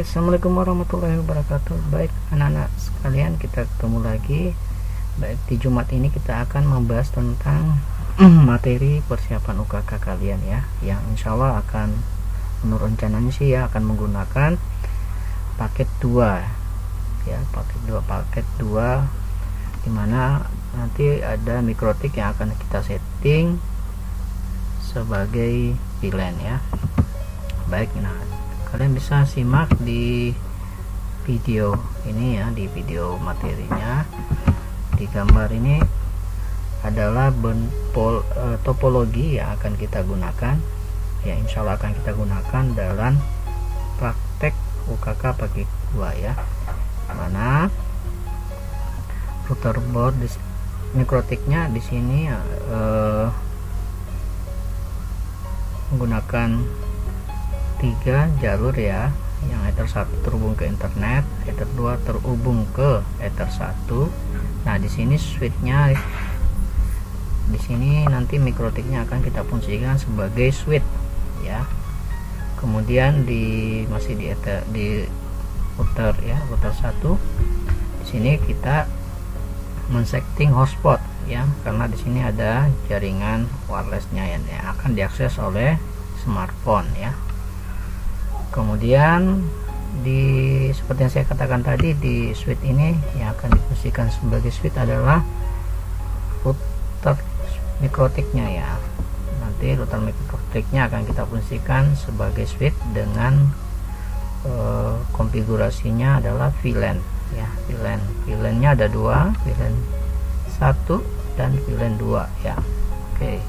Assalamualaikum warahmatullahi wabarakatuh. Baik anak-anak sekalian, kita ketemu lagi. Baik, di Jumat ini kita akan membahas tentang materi persiapan UKK kalian ya, yang insya Allah akan, menurut rencananya sih ya, akan menggunakan paket 2 ya, paket 2 dimana nanti ada mikrotik yang akan kita setting sebagai VLAN ya. Baik, nah kalian bisa simak di video ini ya, di video materinya. Di gambar ini adalah topologi yang akan kita gunakan ya, insya Allah akan kita gunakan dalam praktek UKK paket 2 ya, mana router board mikrotiknya di sini menggunakan 3 jalur ya, yang Ether 1 terhubung ke internet, Ether 2 terhubung ke Ether 1. Nah, di sini switchnya, di sini nanti mikrotiknya akan kita fungsikan sebagai switch ya. Kemudian masih di Ether, di router ya, router 1. Di sini kita men-setting hotspot ya, karena di sini ada jaringan wirelessnya yang akan diakses oleh smartphone ya. Kemudian seperti yang saya katakan tadi, di switch ini yang akan difungsikan sebagai switch adalah router mikrotiknya ya. Nanti router mikrotiknya akan kita fungsikan sebagai switch dengan konfigurasinya adalah VLAN ya. VLAN-nya ada 2, VLAN 1 dan VLAN 2 ya. Oke.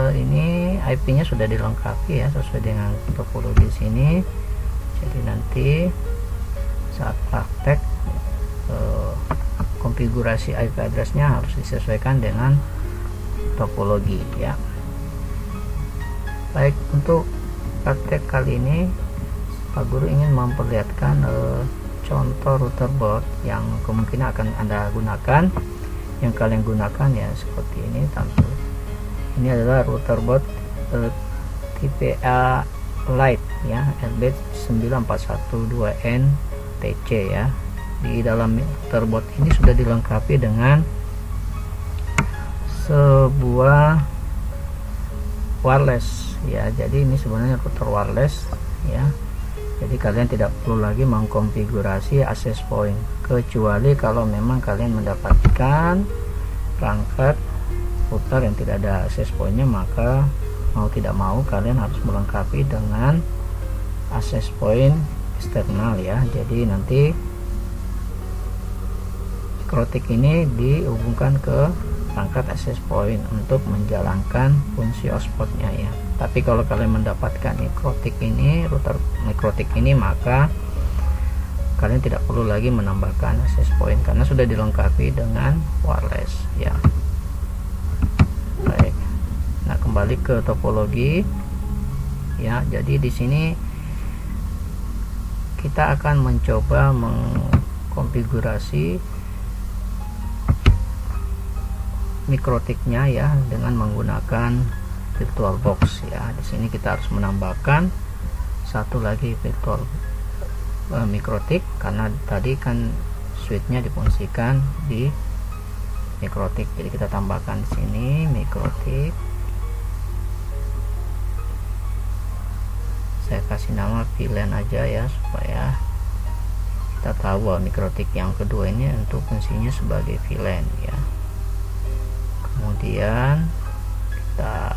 Ini IP-nya sudah dilengkapi ya, sesuai dengan topologi sini. Jadi nanti saat praktek konfigurasi IP address-nya harus disesuaikan dengan topologi ya. Baik, untuk praktek kali ini Pak Guru ingin memperlihatkan contoh router board yang kemungkinan akan Anda gunakan, yang kalian gunakan ya, seperti ini tampil. Ini adalah router board tipe A Lite ya, RB 9412N TC ya. Di dalam router board ini sudah dilengkapi dengan sebuah wireless ya. Jadi ini sebenarnya router wireless ya. Jadi kalian tidak perlu lagi mengkonfigurasi access point, kecuali kalau memang kalian mendapatkan perangkat router yang tidak ada access pointnya, maka mau tidak mau kalian harus melengkapi dengan access point eksternal ya. Jadi nanti mikrotik ini dihubungkan ke perangkat access point untuk menjalankan fungsi hotspotnya ya. Tapi kalau kalian mendapatkan mikrotik ini, router mikrotik ini, maka kalian tidak perlu lagi menambahkan access point karena sudah dilengkapi dengan wireless ya. Baik. Nah, kembali ke topologi ya. Jadi di sini kita akan mencoba mengkonfigurasi mikrotiknya ya dengan menggunakan VirtualBox ya. Di sini kita harus menambahkan satu lagi virtual mikrotik, karena tadi kan switchnya difungsikan di mikrotik. Jadi kita tambahkan di sini mikrotik. Saya kasih nama VLAN aja ya, supaya kita tahu bahwa mikrotik yang kedua ini untuk fungsinya sebagai VLAN ya. Kemudian kita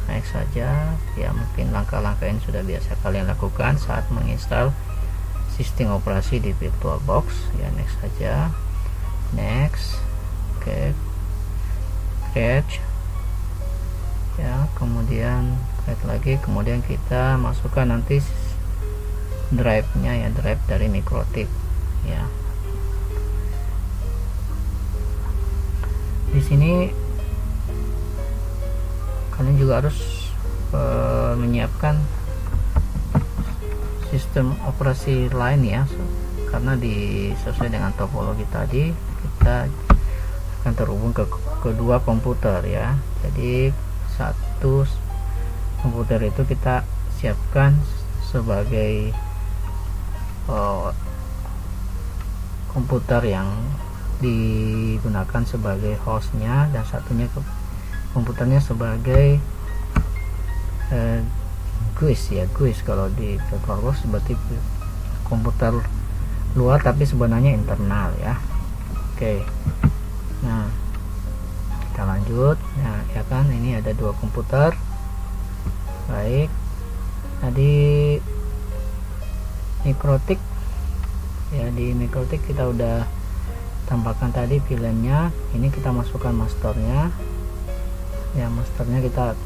naik saja ya, mungkin langkah-langkah ini sudah biasa kalian lakukan saat menginstal sistem operasi di VirtualBox ya. Next saja, next. Oke, create ya, kemudian create lagi, kemudian kita masukkan nanti drive nya ya, drive dari mikrotik ya. Di sini kalian juga harus menyiapkan sistem operasi lain ya, karena sesuai dengan topologi tadi kita akan terhubung ke kedua komputer ya. Jadi satu komputer itu kita siapkan sebagai komputer yang digunakan sebagai hostnya, dan satunya komputernya sebagai GUIS ya, GUIS kalau di VirtualBox seperti komputer luar tapi sebenarnya internal ya. Oke, nah kita lanjut. Nah ya kan, ini ada dua komputer. Baik, tadi Mikrotik ya, di Mikrotik kita udah tambahkan tadi VLAN-nya. Ini kita masukkan masternya ya. Masternya kita,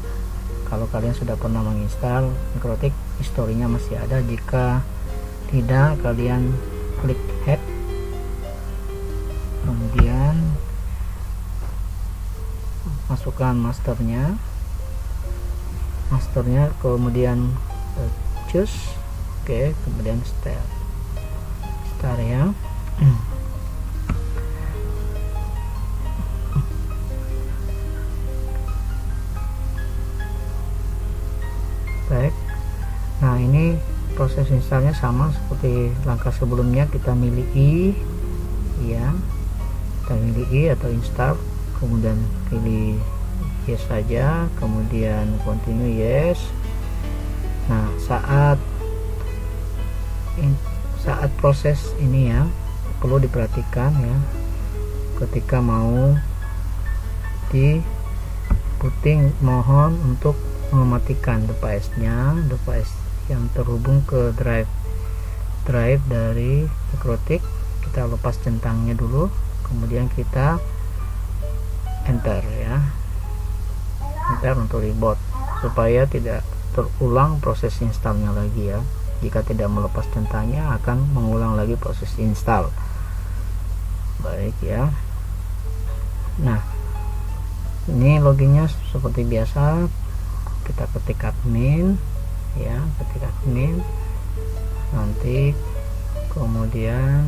kalau kalian sudah pernah menginstal Mikrotik, historinya masih ada. Jika tidak, kalian klik head, kemudian masukkan masternya, kemudian choose. Oke, kemudian start ya. Baik, nah ini proses installnya sama seperti langkah sebelumnya. Kita milih I ya, kita milih I atau install, kemudian pilih yes saja, kemudian continue yes. Nah saat proses ini ya, perlu diperhatikan ya, ketika mau di booting mohon untuk mematikan device-nya, device yang terhubung ke drive dari Mikrotik. Kita lepas centangnya dulu, kemudian kita enter ya, enter untuk reboot supaya tidak terulang proses installnya lagi ya. Jika tidak melepas centangnya akan mengulang lagi proses install. Baik ya. Nah ini loginnya seperti biasa, kita ketik admin ya, ketik admin, nanti kemudian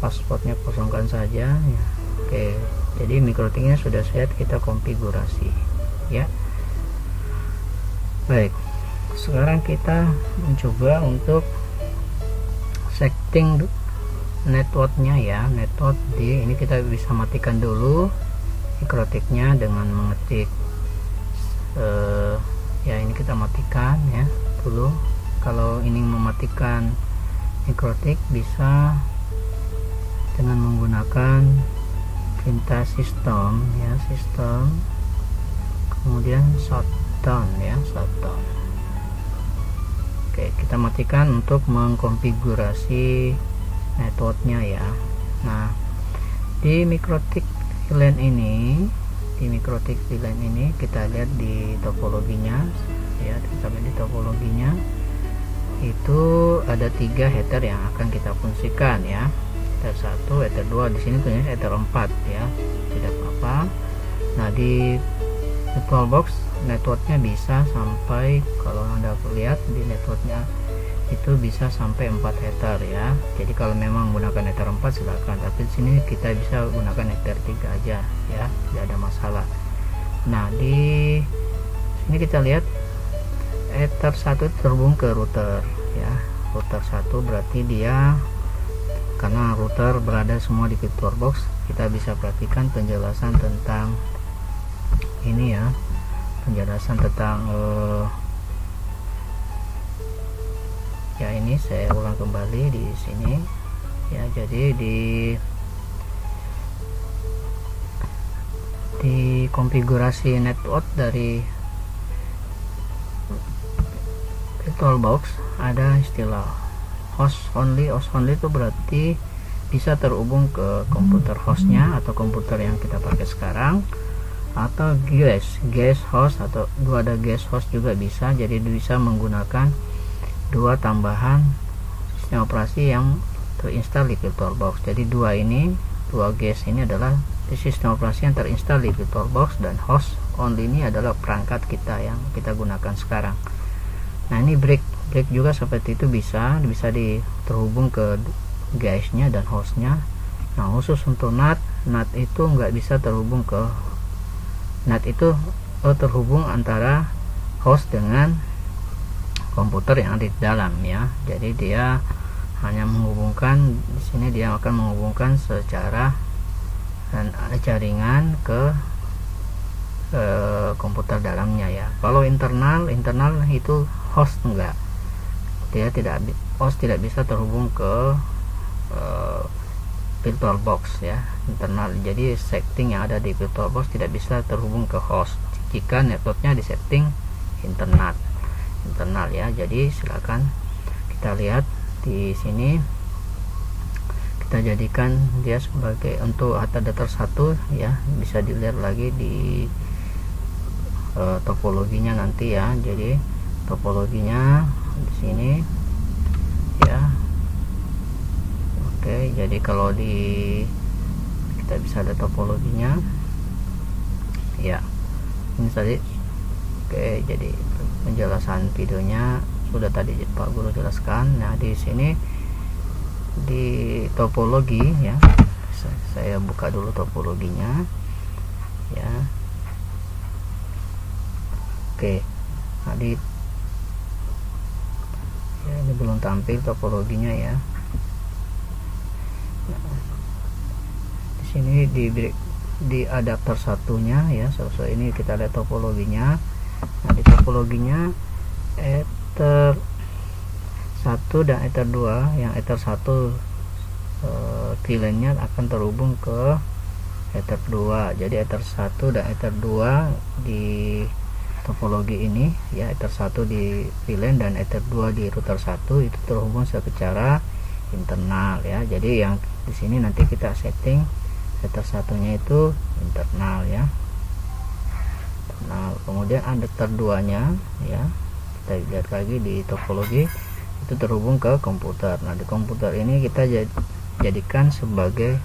passwordnya kosongkan saja ya. Oke, jadi Mikrotiknya sudah set, kita konfigurasi ya. Baik, sekarang kita mencoba untuk setting networknya ya. Network ini kita bisa matikan dulu Mikrotiknya dengan mengetik ya, ini kita matikan ya dulu. Kalau ingin mematikan Mikrotik bisa dengan menggunakan perintah sistem ya, sistem kemudian shutdown ya, shutdown. Oke, kita matikan untuk mengkonfigurasi networknya ya. Nah di Mikrotik VLAN ini, kita lihat di topologinya ya, kita lihat di topologinya itu ada 3 header yang akan kita fungsikan ya. Ether 1, Ether 2, di sini tulisnya Ether 4 ya, tidak apa-apa. Nah di VirtualBox networknya bisa sampai, kalau Anda lihat di networknya itu bisa sampai 4 header ya. Jadi kalau memang menggunakan Ether 4 silakan, tapi di sini kita bisa gunakan Ether 3 aja ya, tidak ada masalah. Nah di sini kita lihat Ether 1 terhubung ke router ya. Router 1 berarti dia, karena router berada semua di VirtualBox, kita bisa perhatikan penjelasan tentang ini ya, penjelasan tentang ya, ini saya ulang kembali di sini ya. Jadi di konfigurasi network dari VirtualBox ada istilah host only. Host only itu berarti bisa terhubung ke komputer hostnya atau komputer yang kita pakai sekarang, atau guest host, atau ada guest host juga bisa. Jadi bisa menggunakan 2 tambahan sistem operasi yang terinstall di VirtualBox. Jadi 2 guest ini adalah sistem operasi yang terinstall di VirtualBox, dan host only ini adalah perangkat kita yang kita gunakan sekarang. Nah ini break juga seperti itu, bisa terhubung ke guysnya dan hostnya. Nah khusus untuk NAT itu nggak bisa terhubung ke NAT, itu terhubung antara host dengan komputer yang ada di dalam ya. Jadi dia hanya menghubungkan, di sini dia akan menghubungkan secara jaringan ke komputer dalamnya ya. Kalau internal itu host enggak, dia host tidak bisa terhubung ke VirtualBox ya, internal. Jadi setting yang ada di VirtualBox tidak bisa terhubung ke host jika networknya di setting internal ya. Jadi silakan kita lihat di sini, kita jadikan dia sebagai untuk adapter 1 ya. Bisa dilihat lagi di topologinya nanti ya. Jadi topologinya di sini ya. Oke, jadi kalau kita bisa ada topologinya ya. Ini tadi. Oke, jadi penjelasan videonya sudah tadi Pak Guru jelaskan. Nah, di sini di topologi ya, saya buka dulu topologinya ya. Oke, nah ya, ini belum tampil topologinya ya. Di sini di adapter satunya ya, sesuai ini kita lihat topologinya. Nah, di topologinya Ether 1 dan Ether 2, yang Ether 1 VLAN-nya akan terhubung ke Ether 2. Jadi Ether 1 dan Ether 2 di topologi ini ya, Ether 1 di VLAN dan Ether 2 di router 1 itu terhubung secara internal ya. Jadi yang di sini nanti kita setting Ether satunya itu internal ya. Nah, kemudian adapter 2 nya ya, kita lihat lagi di topologi itu terhubung ke komputer. Nah, di komputer ini kita jadikan sebagai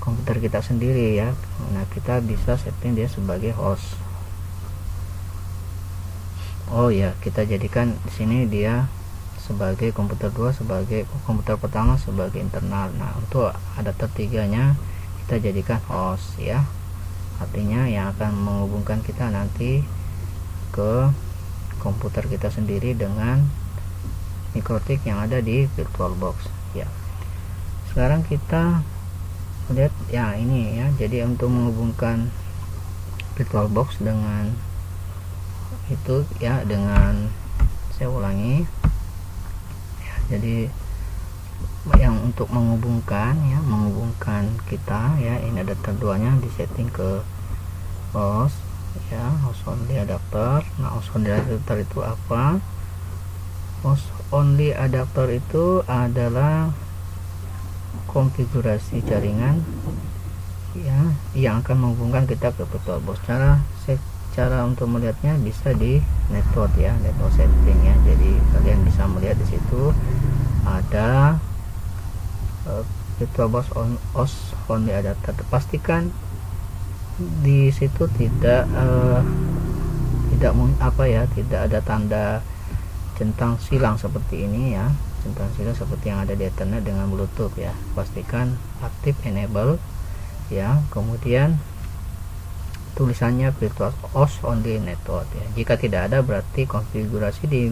komputer kita sendiri ya. Nah, kita bisa setting dia sebagai host. Oh ya, kita jadikan di sini dia sebagai komputer 2, sebagai komputer pertama sebagai internal. Nah, untuk adapter 3 nya kita jadikan host ya. Artinya yang akan menghubungkan kita nanti ke komputer kita sendiri dengan mikrotik yang ada di VirtualBox ya. Sekarang kita lihat ya, ini ya. Jadi untuk menghubungkan VirtualBox dengan itu ya, dengan, saya ulangi ya, jadi yang untuk menghubungkan kita ya, ini adapter 2 nya disetting ke host ya, host only adapter. Nah, host only adapter itu apa? Host only adapter itu adalah konfigurasi jaringan ya yang akan menghubungkan kita ke VirtualBox. Cara untuk melihatnya bisa di network ya, network setting ya. Jadi kalian bisa melihat di situ ada VirtualBox host only adapter. Pastikan di situ tidak ada tanda centang silang seperti ini ya, centang silang seperti yang ada di Ethernet dengan Bluetooth ya. Pastikan aktif enable ya. Kemudian tulisannya virtual host only network ya. Jika tidak ada, berarti konfigurasi di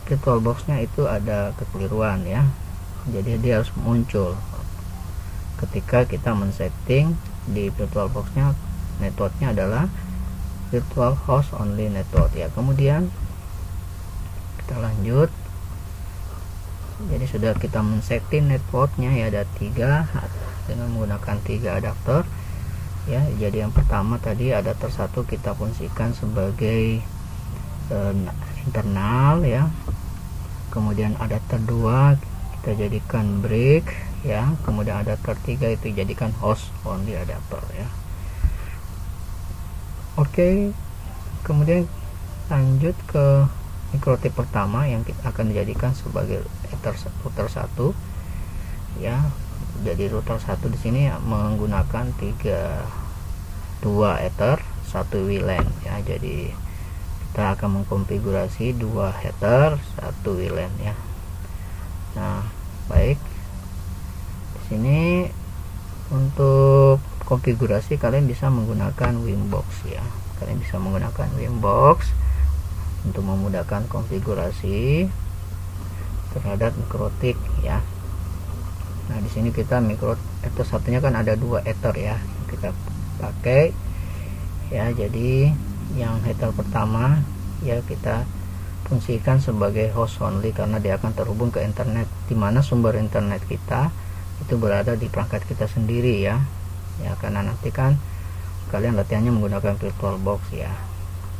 VirtualBox nya itu ada kekeliruan ya. Jadi dia harus muncul ketika kita men-setting di VirtualBox nya, networknya adalah virtual host only network ya. Kemudian kita lanjut. Jadi sudah kita men-setting networknya ya, ada 3 dengan menggunakan 3 adapter ya. Jadi yang pertama tadi adapter 1 kita fungsikan sebagai internal ya. Kemudian adapter 2 kita jadikan break ya. Kemudian adapter 3 itu jadikan host only adapter ya. Oke, kemudian lanjut ke mikrotip pertama yang kita akan dijadikan sebagai router 1 ya. Jadi router 1 di sini menggunakan 2 ether 1 WLAN ya. Jadi kita akan mengkonfigurasi 2 header 1 WLAN ya. Nah, baik. Di sini untuk konfigurasi kalian bisa menggunakan Winbox ya. Kalian bisa menggunakan Winbox untuk memudahkan konfigurasi terhadap mikrotik ya. Nah di sini kita ether satunya kan ada 2 ether ya kita pakai ya. Jadi yang header pertama ya kita fungsikan sebagai host only karena dia akan terhubung ke internet, dimana sumber internet kita itu berada di perangkat kita sendiri ya. Karena nanti kan kalian latihannya menggunakan VirtualBox ya,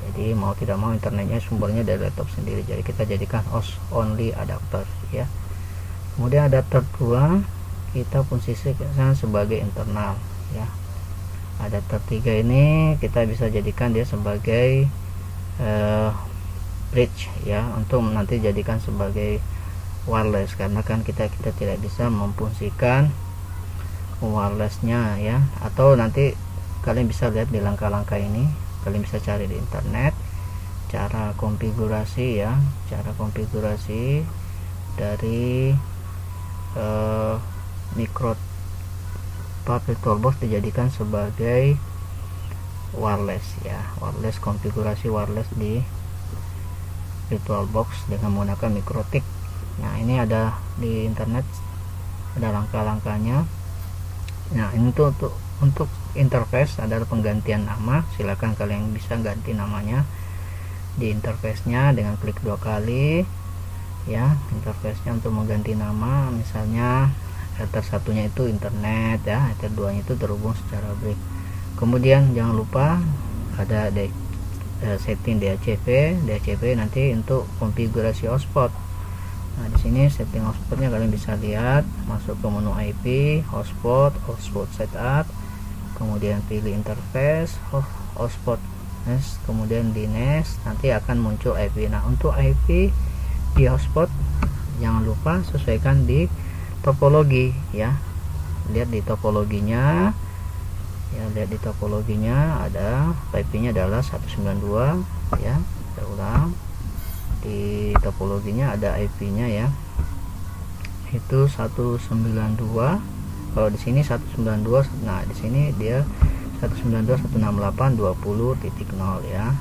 jadi mau tidak mau internetnya sumbernya dari laptop sendiri, jadi kita jadikan host only adapter ya. Kemudian adapter 2 kita fungsikan sebagai internal ya. Adapter 3 ini kita bisa jadikan dia sebagai bridge ya, untuk nanti jadikan sebagai wireless, karena kan kita tidak bisa memfungsikan wirelessnya ya. Atau nanti kalian bisa lihat di langkah-langkah ini, kalian bisa cari di internet cara konfigurasi ya, cara konfigurasi dari VirtualBox dijadikan sebagai wireless ya, wireless, konfigurasi wireless di VirtualBox dengan menggunakan mikrotik. Nah ini ada di internet, ada langkah-langkahnya. Nah ini untuk interface adalah penggantian nama, silakan kalian bisa ganti namanya di interface-nya dengan klik 2 kali ya. Interface-nya untuk mengganti nama, misalnya header satunya itu internet ya, header 2 nya itu terhubung secara break. Kemudian jangan lupa ada setting DHCP nanti untuk konfigurasi hotspot. Nah di sini setting hotspotnya kalian bisa lihat, masuk ke menu IP, hotspot setup, kemudian pilih interface hotspot next, kemudian di next, nanti akan muncul IP. Nah untuk IP di hotspot jangan lupa sesuaikan di topologi ya, lihat di topologinya ya, lihat di topologinya ada IP-nya adalah 192 ya. Kita ulang, di topologinya ada IP-nya ya, itu 192. Kalau di sini 192, nah di sini dia 192.168.20.0 ya.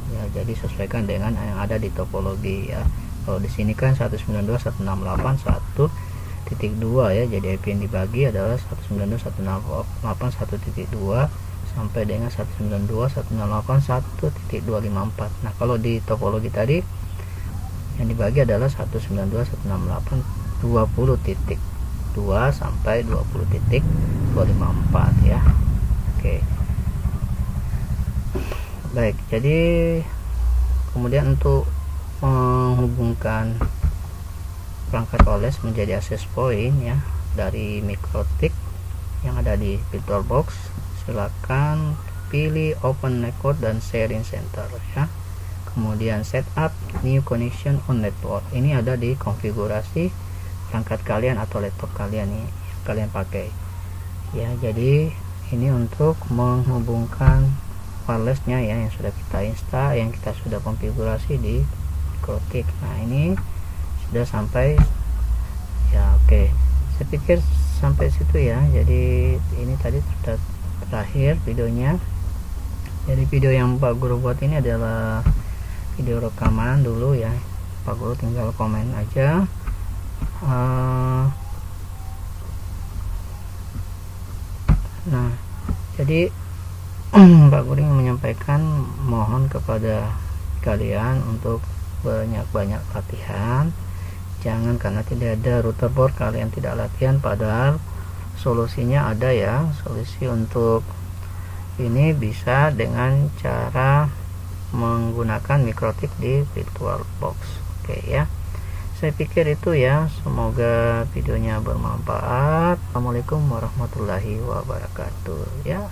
Ya, jadi sesuaikan dengan yang ada di topologi ya. Kalau di sini kan 192.168.1.2 ya, jadi IP yang dibagi adalah 192.168.1.2 sampai dengan 192.168.1.254. Nah kalau di topologi tadi yang dibagi adalah 192.168.20.2 sampai 20.254 ya. Oke, baik, jadi kemudian untuk menghubungkan perangkat OLED menjadi access point ya dari mikrotik yang ada di VirtualBox, silakan pilih open network dan sharing center ya. Kemudian setup new connection on network, ini ada di konfigurasi perangkat kalian atau laptop kalian nih yang kalian pakai ya. Jadi ini untuk menghubungkan wirelessnya ya, yang sudah kita install, yang kita sudah konfigurasi di mikrotik. Nah ini sudah sampai ya. Oke, saya pikir sampai situ ya. Jadi ini tadi sudah terakhir videonya. Jadi video yang Pak Guru buat ini adalah video rekaman dulu ya. Pak Guru tinggal komen aja. Nah jadi Pak Guru menyampaikan, mohon kepada kalian untuk banyak-banyak latihan. Jangan karena tidak ada router board kalian tidak latihan, padahal solusinya ada ya. Solusi untuk ini bisa dengan cara menggunakan mikrotik di VirtualBox. Oke ya, saya pikir itu ya. Semoga videonya bermanfaat. Assalamualaikum warahmatullahi wabarakatuh ya.